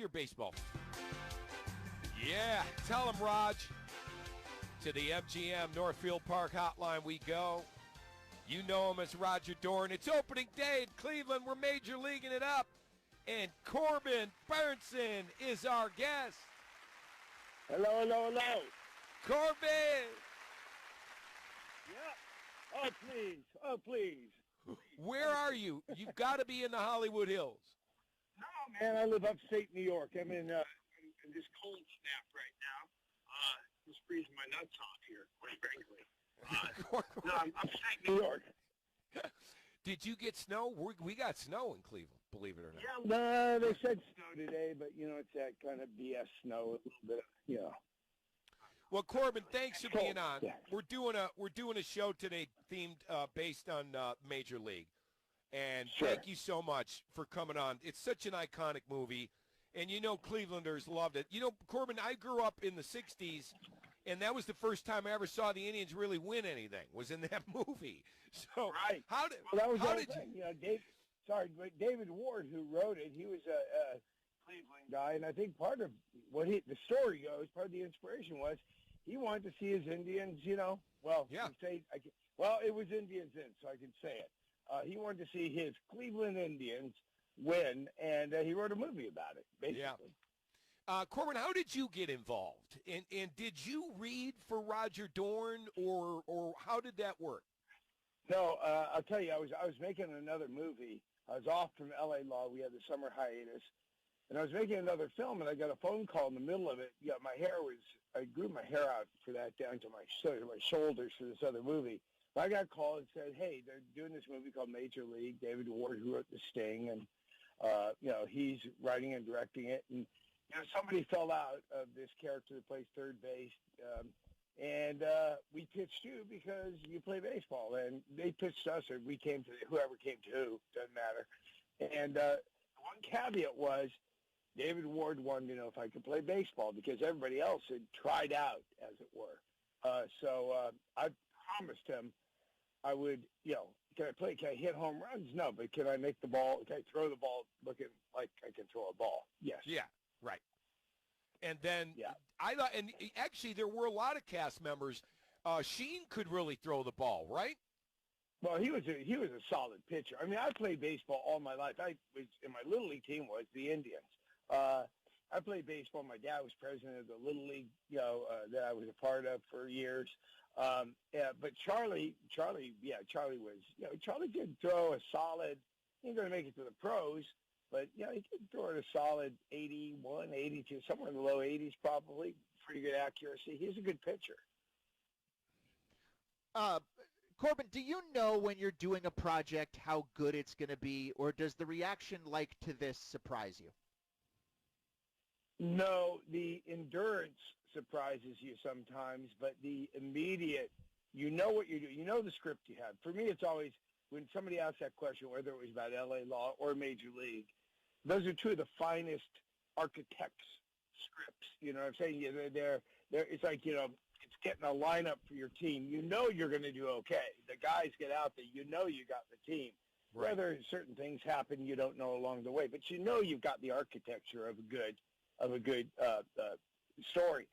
your baseball. Yeah, tell him, Raj. To the MGM Northfield Park hotline we go. You know him as Roger Dorn. It's opening day in Cleveland. We're major leaguing it up. And Corbin Bernsen is our guest. Hello, hello, hello. Corbin! Yeah. Oh, please. Oh, please. Where are you? You've got to be in the Hollywood Hills. No, man, I live upstate New York. I'm in this cold snap right now. Just freezing my nuts off here, quite frankly. No, I'm upstate New York. Did you get snow? We got snow in Cleveland, believe it or not. Yeah, no, they said snow today, but, it's that kind of BS snow, a little bit, Well, Corbin, thanks for being on. Yeah. We're doing a show today themed based on Major League, and Sure. Thank you so much for coming on. It's such an iconic movie, and Clevelanders loved it. Corbin, I grew up in the '60s, and that was the first time I ever saw the Indians really win anything. Was in that movie. So Right. David Ward, who wrote it, he was a Cleveland guy, and I think part of what the story goes, part of the inspiration was he wanted to see his Indians, it was Indians in, so I can say it. He wanted to see his Cleveland Indians win, and he wrote a movie about it, basically. Yeah. Corbin, how did you get involved? And did you read for Roger Dorn, or how did that work? No, I'll tell you, I was making another movie. I was off from L.A. Law. We had the summer hiatus. And I was making another film, and I got a phone call in the middle of it. Yeah, I grew my hair out for that down to my shoulders for this other movie. But I got called and said, hey, they're doing this movie called Major League. David Ward, who wrote The Sting, and, he's writing and directing it. And, somebody fell out of this character that plays third base. And we pitched you because you play baseball. And they pitched us, or we came to whoever came to who, doesn't matter. And one caveat was David Ward wanted to know if I could play baseball because everybody else had tried out, as it were. So I promised him I would, can I hit home runs? No, but can I make the ball, can I throw the ball looking like I can throw a ball? Yes. Yeah, right. And then I thought, and actually there were a lot of cast members. Sheen could really throw the ball, right? Well, he was a solid pitcher. I mean, I played baseball all my life. I was in my little league team was the Indians. I played baseball. My dad was president of the little league, that I was a part of for years. But Charlie was, Charlie did throw a solid. He ain't going to make it to the pros, but he could throw it a solid 81, 82, somewhere in the low 80s, probably. Pretty good accuracy. He's a good pitcher. Corbin, do you know when you're doing a project how good it's going to be, or does the reaction like to this surprise you? No, the endurance surprises you sometimes, but the immediate, you know what you do. You know the script you have. For me, it's always when somebody asks that question, whether it was about L.A. Law or Major League, those are two of the finest architects' scripts. You know what I'm saying? They're it's like, it's getting a lineup for your team. You know you're going to do okay. The guys get out there. You know you got the team. Right. Whether certain things happen, you don't know along the way, but you know you've got the architecture of a good story.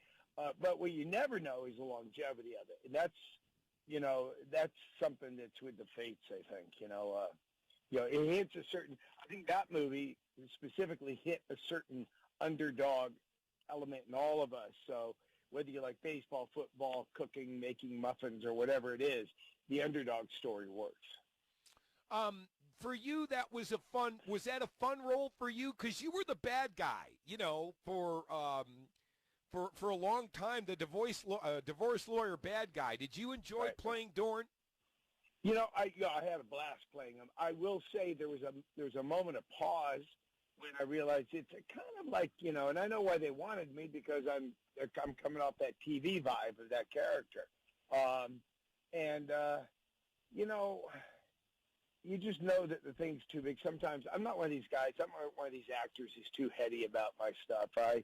But what you never know is the longevity of it, and that's something that's with the fates. I think it hits a certain. I think that movie specifically hit a certain underdog element in all of us. So whether you like baseball, football, cooking, making muffins, or whatever it is, the underdog story works. For you, was that a fun role for you? Because you were the bad guy, for a long time, the divorce lawyer bad guy. Did you enjoy playing Dorn? I had a blast playing him. I will say there was a moment of pause when I realized it's kind of like, and I know why they wanted me because I'm coming off that TV vibe of that character. You just know that the thing's too big. Sometimes I'm not one of these guys. I'm not one of these actors who's too heady about my stuff. At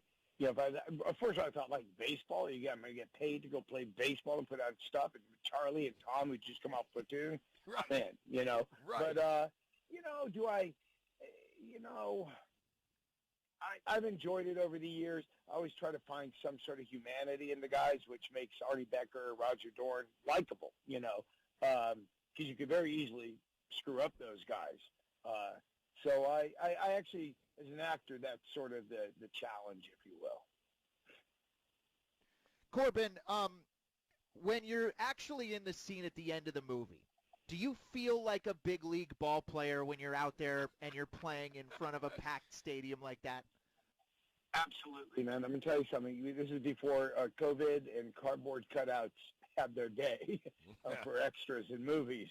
first I thought like baseball. I'm going to get paid to go play baseball and put out stuff. And Charlie and Tom would just come off platoon. Right. Man, Right. But, do I, I've enjoyed it over the years. I always try to find some sort of humanity in the guys, which makes Artie Becker, Roger Dorn likable, because you could very easily screw up those guys. So I actually, as an actor, that's sort of the challenge, if you will. Corbin, when you're actually in the scene at the end of the movie, do you feel like a big league ball player when you're out there and you're playing in front of a packed stadium like that? Absolutely, man. I'm going to tell you something. This is before COVID and cardboard cutouts had their day for extras in movies.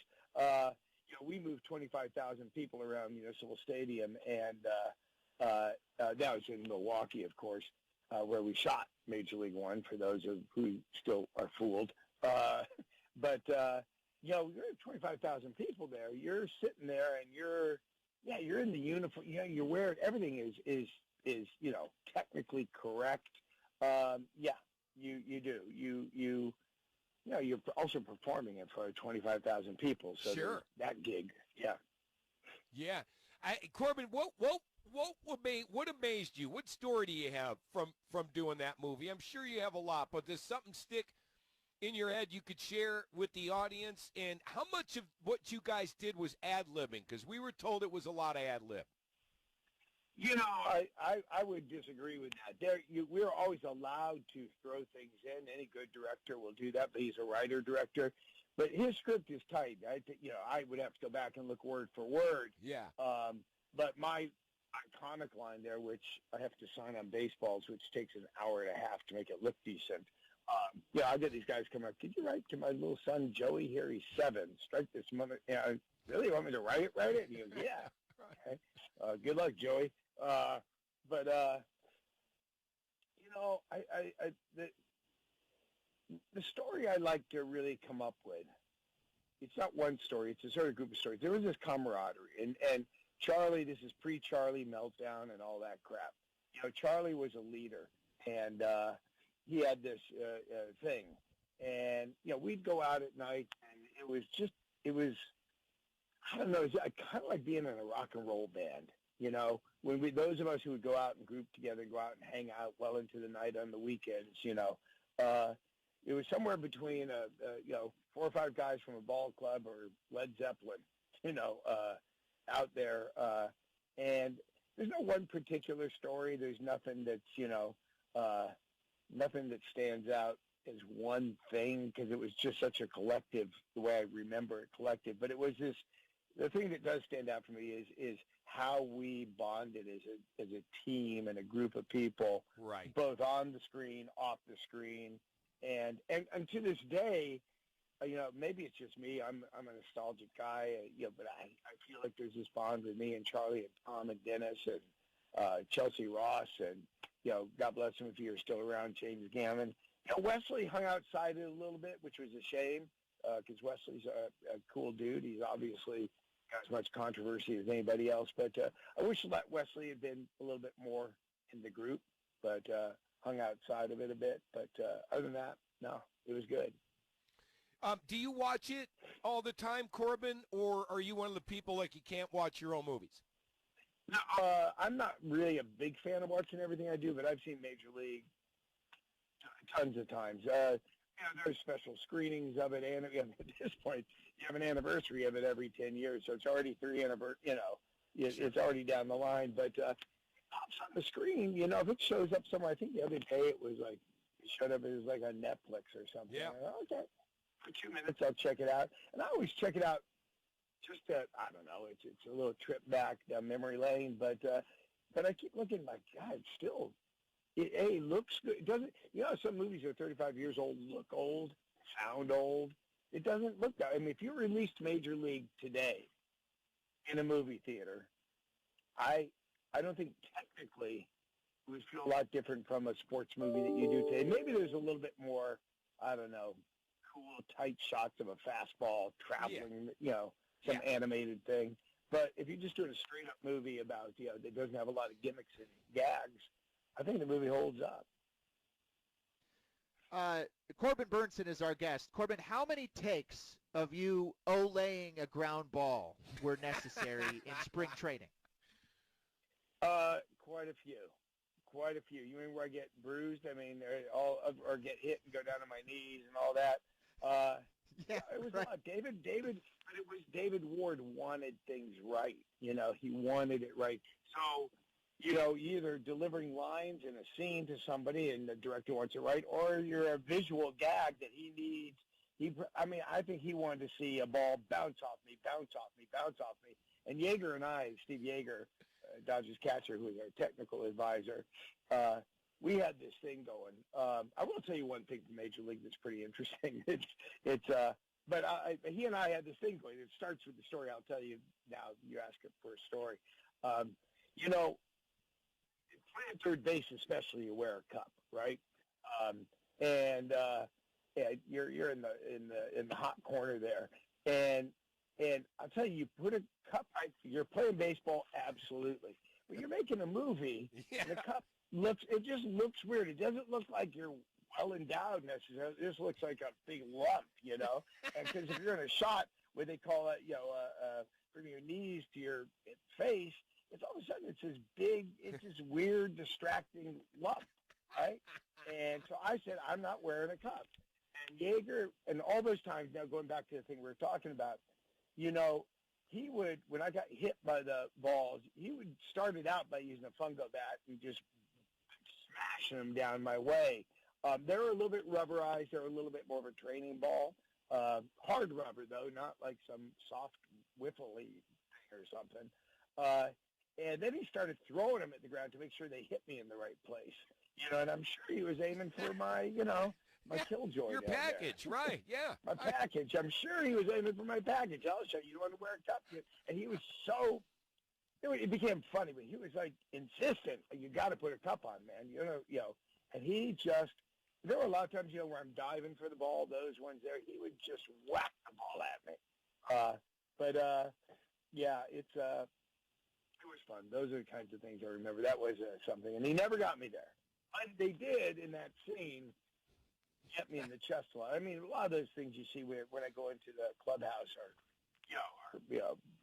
We moved 25,000 people around Municipal Stadium, and that was in Milwaukee, of course, where we shot Major League One, for those who still are fooled. But you're 25,000 people there. You're sitting there, and you're in the uniform. You're wearing, everything is technically correct. You do. You're also performing in front of 25,000 people. So sure, that gig. Yeah. Yeah. Corbin, what amazed you? What story do you have from doing that movie? I'm sure you have a lot, but does something stick in your head you could share with the audience? And how much of what you guys did was ad-libbing? Because we were told it was a lot of ad-lib. I would disagree with that. We're always allowed to throw things in. Any good director will do that, but he's a writer-director. But his script is tight. I would have to go back and look word for word. Yeah. But my iconic line there, which I have to sign on baseballs, which takes an hour and a half to make it look decent. I get these guys come up. Could you write to my little son Joey here? He's 7. Strike this mother. Really want me to write it? And he goes, yeah. Okay. Good luck, Joey. The story I like to really come up with, it's not one story, it's a sort of group of stories. There was this camaraderie, and Charlie, this is pre-Charlie meltdown and all that crap. Charlie was a leader, and he had this thing, and we'd go out at night, and it was I don't know, it's kind of like being in a rock and roll band. When those of us who would go out and group together, go out and hang out well into the night on the weekends, it was somewhere between 4 or 5 guys from a ball club or Led Zeppelin, out there. And there's no one particular story. There's nothing that's, nothing that stands out as one thing, because it was just such a collective, the way I remember it, collective. But it was the thing that does stand out for me is how we bonded as a team and a group of people, right? Both on the screen, off the screen, and to this day, maybe it's just me. I'm a nostalgic guy, but I feel like there's this bond with me and Charlie and Tom and Dennis and Chelsea Ross and God bless him if you're still around, James Gammon. Wesley hung outside it a little bit, which was a shame, because Wesley's a cool dude. He's obviously got as much controversy as anybody else, but I wish that Wesley had been a little bit more in the group, but hung outside of it a bit. But other than that, no, it was good. Do you watch it all the time, Corbin, or are you one of the people like you can't watch your own movies? No, I'm not really a big fan of watching everything I do, but I've seen Major League tons of times. There's special screenings of it, and at this point, you have an anniversary of it every 10 years, so it's already 3 anniversary. It's already down the line. But it pops on the screen. If it shows up somewhere, I think the other day it showed up as like on Netflix or something. Yeah. Okay. For 2 minutes, I'll check it out, and I always check it out. Just I don't know. It's a little trip back down memory lane, but I keep looking. My God, still. It looks good. It doesn't, some movies are 35 years old, look old, sound old. It doesn't look that. I mean, if you released Major League today in a movie theater, I don't think technically it would feel a lot different from a sports movie that you do today. Maybe there's a little bit more, I don't know, cool, tight shots of a fastball traveling, some animated thing. But if you're just doing a straight-up movie about, that doesn't have a lot of gimmicks and gags, I think the movie holds up. Corbin Bernsen is our guest. Corbin, how many takes of you olaying a ground ball were necessary in spring training? quite a few. Quite a few. You mean where I get bruised? I mean, or get hit and go down to my knees and all that. Yeah, It was right. a lot. But it was David Ward wanted things right. He wanted it right. So, either delivering lines in a scene to somebody and the director wants it right, or you're a visual gag that he needs. I think he wanted to see a ball bounce off me, bounce off me, bounce off me. And Yeager and I, Steve Yeager, Dodgers catcher, who was our technical advisor, we had this thing going. I will tell you one thing from Major League that's pretty interesting. But he and I had this thing going. It starts with the story I'll tell you now. You ask it for a story. Playing third base, especially, you wear a cup, right? You're in the hot corner there, and I'll tell you put a cup. You're playing baseball, absolutely, but you're making a movie. Yeah. And the cup just looks weird. It doesn't look like you're well endowed necessarily. It just looks like a big lump, And because if you're in a shot where they call it, from your knees to your face, it's all of a sudden it's this big, it's this weird, distracting lump, right? And so I said, I'm not wearing a cup. And Yeager, and all those times, now going back to the thing we were talking about, he would, when I got hit by the balls, he would start it out by using a fungo bat and just smashing them down my way. They were a little bit rubberized. They were a little bit more of a training ball. Hard rubber, though, not like some soft wiffly thing or something. And then he started throwing them at the ground to make sure they hit me in the right place. And I'm sure he was aiming for my, my killjoy. Your package, there. right, yeah. My package. I'm sure he was aiming for my package. I'll show you. You want to wear a cup? And he was so, it became funny, but he was like insistent. You got to put a cup on, man. And he just, there were a lot of times, where I'm diving for the ball, those ones there, he would just whack the ball at me. It was fun. Those are the kinds of things I remember. That was something. And he never got me there. But they did in that scene get me in the chest a lot. I mean, a lot of those things you see when I go into the clubhouse are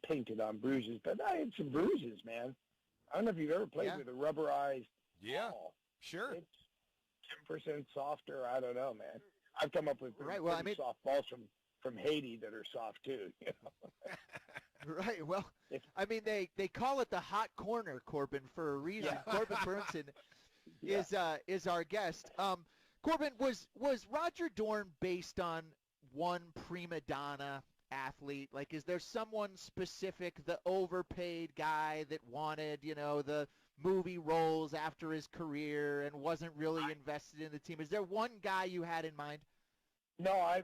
painted on bruises. But I had some bruises, man. I don't know if you've ever played with a rubberized ball. Sure. It's 10% softer. I don't know, man. I've come up with soft balls from Haiti that are soft, too. Right. Well, they call it the hot corner, Corbin, for a reason. Yeah. Corbin Bernsen is our guest. Corbin, was Roger Dorn based on one prima donna athlete? Like, is there someone specific, the overpaid guy that wanted, the movie roles after his career and wasn't really invested in the team? Is there one guy you had in mind? No, I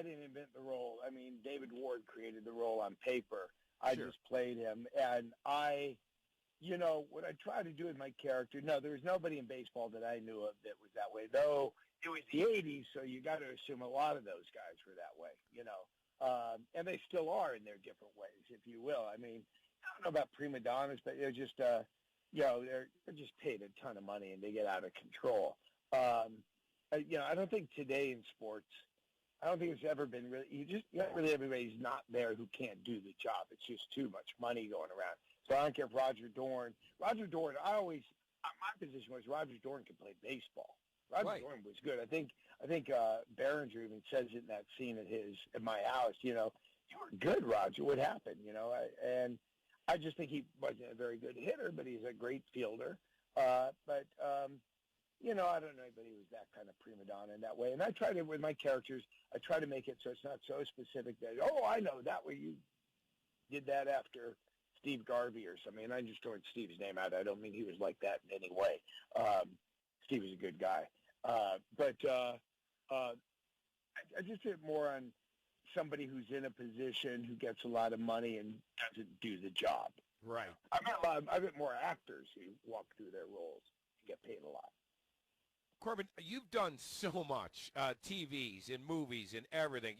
didn't invent the role. I mean, David Ward created the role on paper. I just played him. And what I try to do with my character, there was nobody in baseball that I knew of that was that way, though it was the 80s, so you got to assume a lot of those guys were that way, and they still are in their different ways, if you will. I mean, I don't know about prima donnas, but they're just, they're just paid a ton of money and they get out of control. I don't think today in sports, I don't think it's ever been really, not really everybody's not there who can't do the job. It's just too much money going around. So I don't care if Roger Dorn, my position was Roger Dorn could play baseball. Roger Dorn was good. I think Berenger even says it in that scene at my house, you were good, Roger. What happened, and I just think he wasn't a very good hitter, but he's a great fielder. I don't know anybody who was that kind of prima donna in that way. And I try to, with my characters, I try to make it so it's not so specific that, I know that way you did that after Steve Garvey or something. And I'm just throwing Steve's name out. I don't mean he was like that in any way. Steve was a good guy. I just did more on somebody who's in a position who gets a lot of money and doesn't do the job. Right. I've met more actors who walk through their roles and get paid a lot. Corbin, you've done so much, TVs and movies and everything.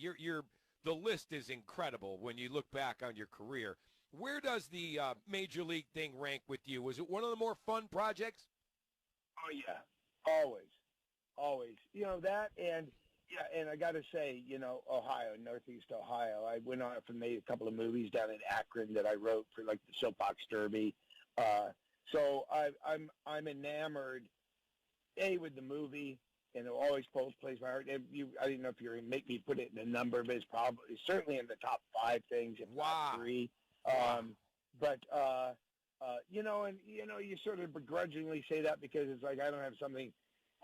The list is incredible when you look back on your career. Where does the Major League thing rank with you? Was it one of the more fun projects? Oh, yeah. Always. That and I got to say, Ohio, Northeast Ohio. I went on and made a couple of movies down in Akron that I wrote for, like, the Soapbox Derby. So I'm enamored, with the movie, and it always plays my heart. I didn't know if you were going to make me put it in a number, but it's certainly in the top 5 things, if not 3. But you sort of begrudgingly say that because it's like I don't have something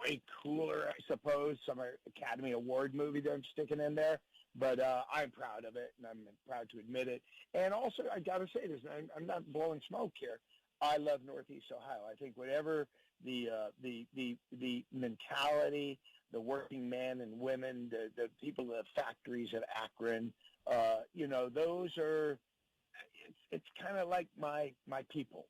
way cooler, I suppose, some Academy Award movie that I'm sticking in there. But I'm proud of it, and I'm proud to admit it. And also, I got to say this, I'm not blowing smoke here. I love Northeast Ohio. I think whatever the mentality, the working men and women, the people in the factories at Akron, those are, it's kind of like my people.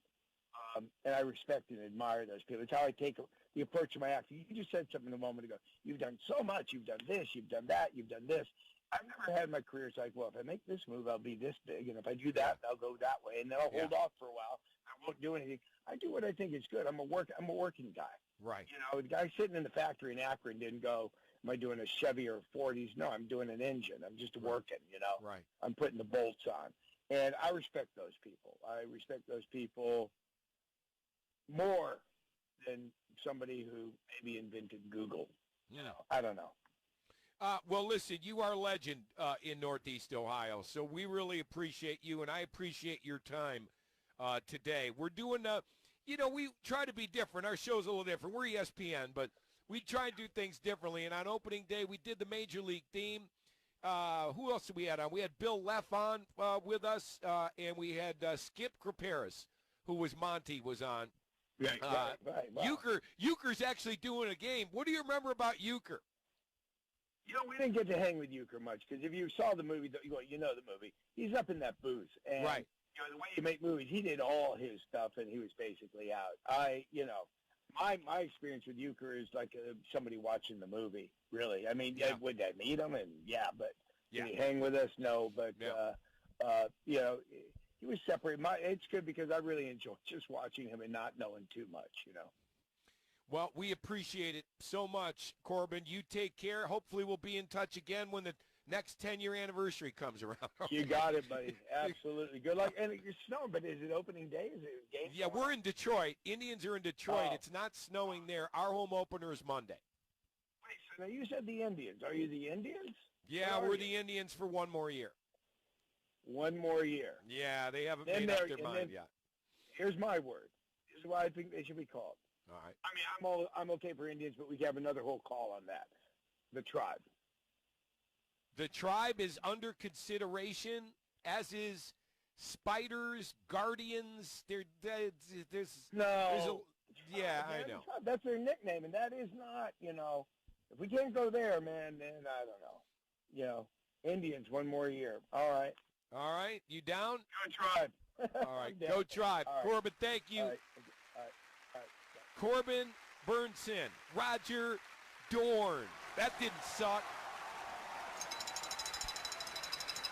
And I respect and admire those people. It's how I take the approach of my acting. You just said something a moment ago. You've done so much. You've done this. You've done that. You've done this. I've never had my career. It's like, well, if I make this move, I'll be this big. And if I do that, I'll go that way. And then I'll hold off for a while. I won't do anything. I do what I think is good. I'm a working guy. Right. The guy sitting in the factory in Akron didn't go, am I doing a Chevy or a 40s? No, I'm doing an engine. I'm just working, Right. I'm putting the bolts on. And I respect those people. I respect those people more than somebody who maybe invented Google. I don't know. Well, listen, you are a legend in Northeast Ohio, so we really appreciate you, and I appreciate your time today. We're doing, we try to be different. Our show's a little different. We're ESPN, but we try and do things differently. And on opening day, we did the Major League theme. Who else did we have on? We had Bill Leff on with us, and we had Skip Kraparis, who was Monty, was on. Right. Wow. Euchre's actually doing a game. What do you remember about Euchre? We didn't get to hang with Euchre much because if you saw the movie, the movie, he's up in that booth. And, right. The way you make movies, he did all his stuff, and he was basically out. My experience with Euchre is like somebody watching the movie, really. I mean, would I meet him? And but did he hang with us? No, but, he was separate. It's good because I really enjoy just watching him and not knowing too much, Well, we appreciate it so much, Corbin. You take care. Hopefully we'll be in touch again when the next 10-year anniversary comes around. You got it, buddy. Absolutely. Good luck. And it's snowing, but is it opening day? Is it game? Yeah, we're in Detroit. Indians are in Detroit. It's not snowing there. Our home opener is Monday. Wait, so now you said the Indians. Are you the Indians? Yeah, we're the Indians for one more year. One more year. Yeah, they haven't made up their mind yet. Here's my word. This is why I think they should be called. All right. I mean, I'm okay for Indians, but we can have another whole call on that. The Tribe. The Tribe is under consideration, as is Spiders, Guardians. There's I know. That's their nickname, and that is not, if we can't go there, man, then I don't know. Indians, one more year. All right. All right. You down? Go Tribe. All right. Go Tribe. Right. Corbin, thank you. All right. Corbin, Bernsen, Roger Dorn. That didn't suck.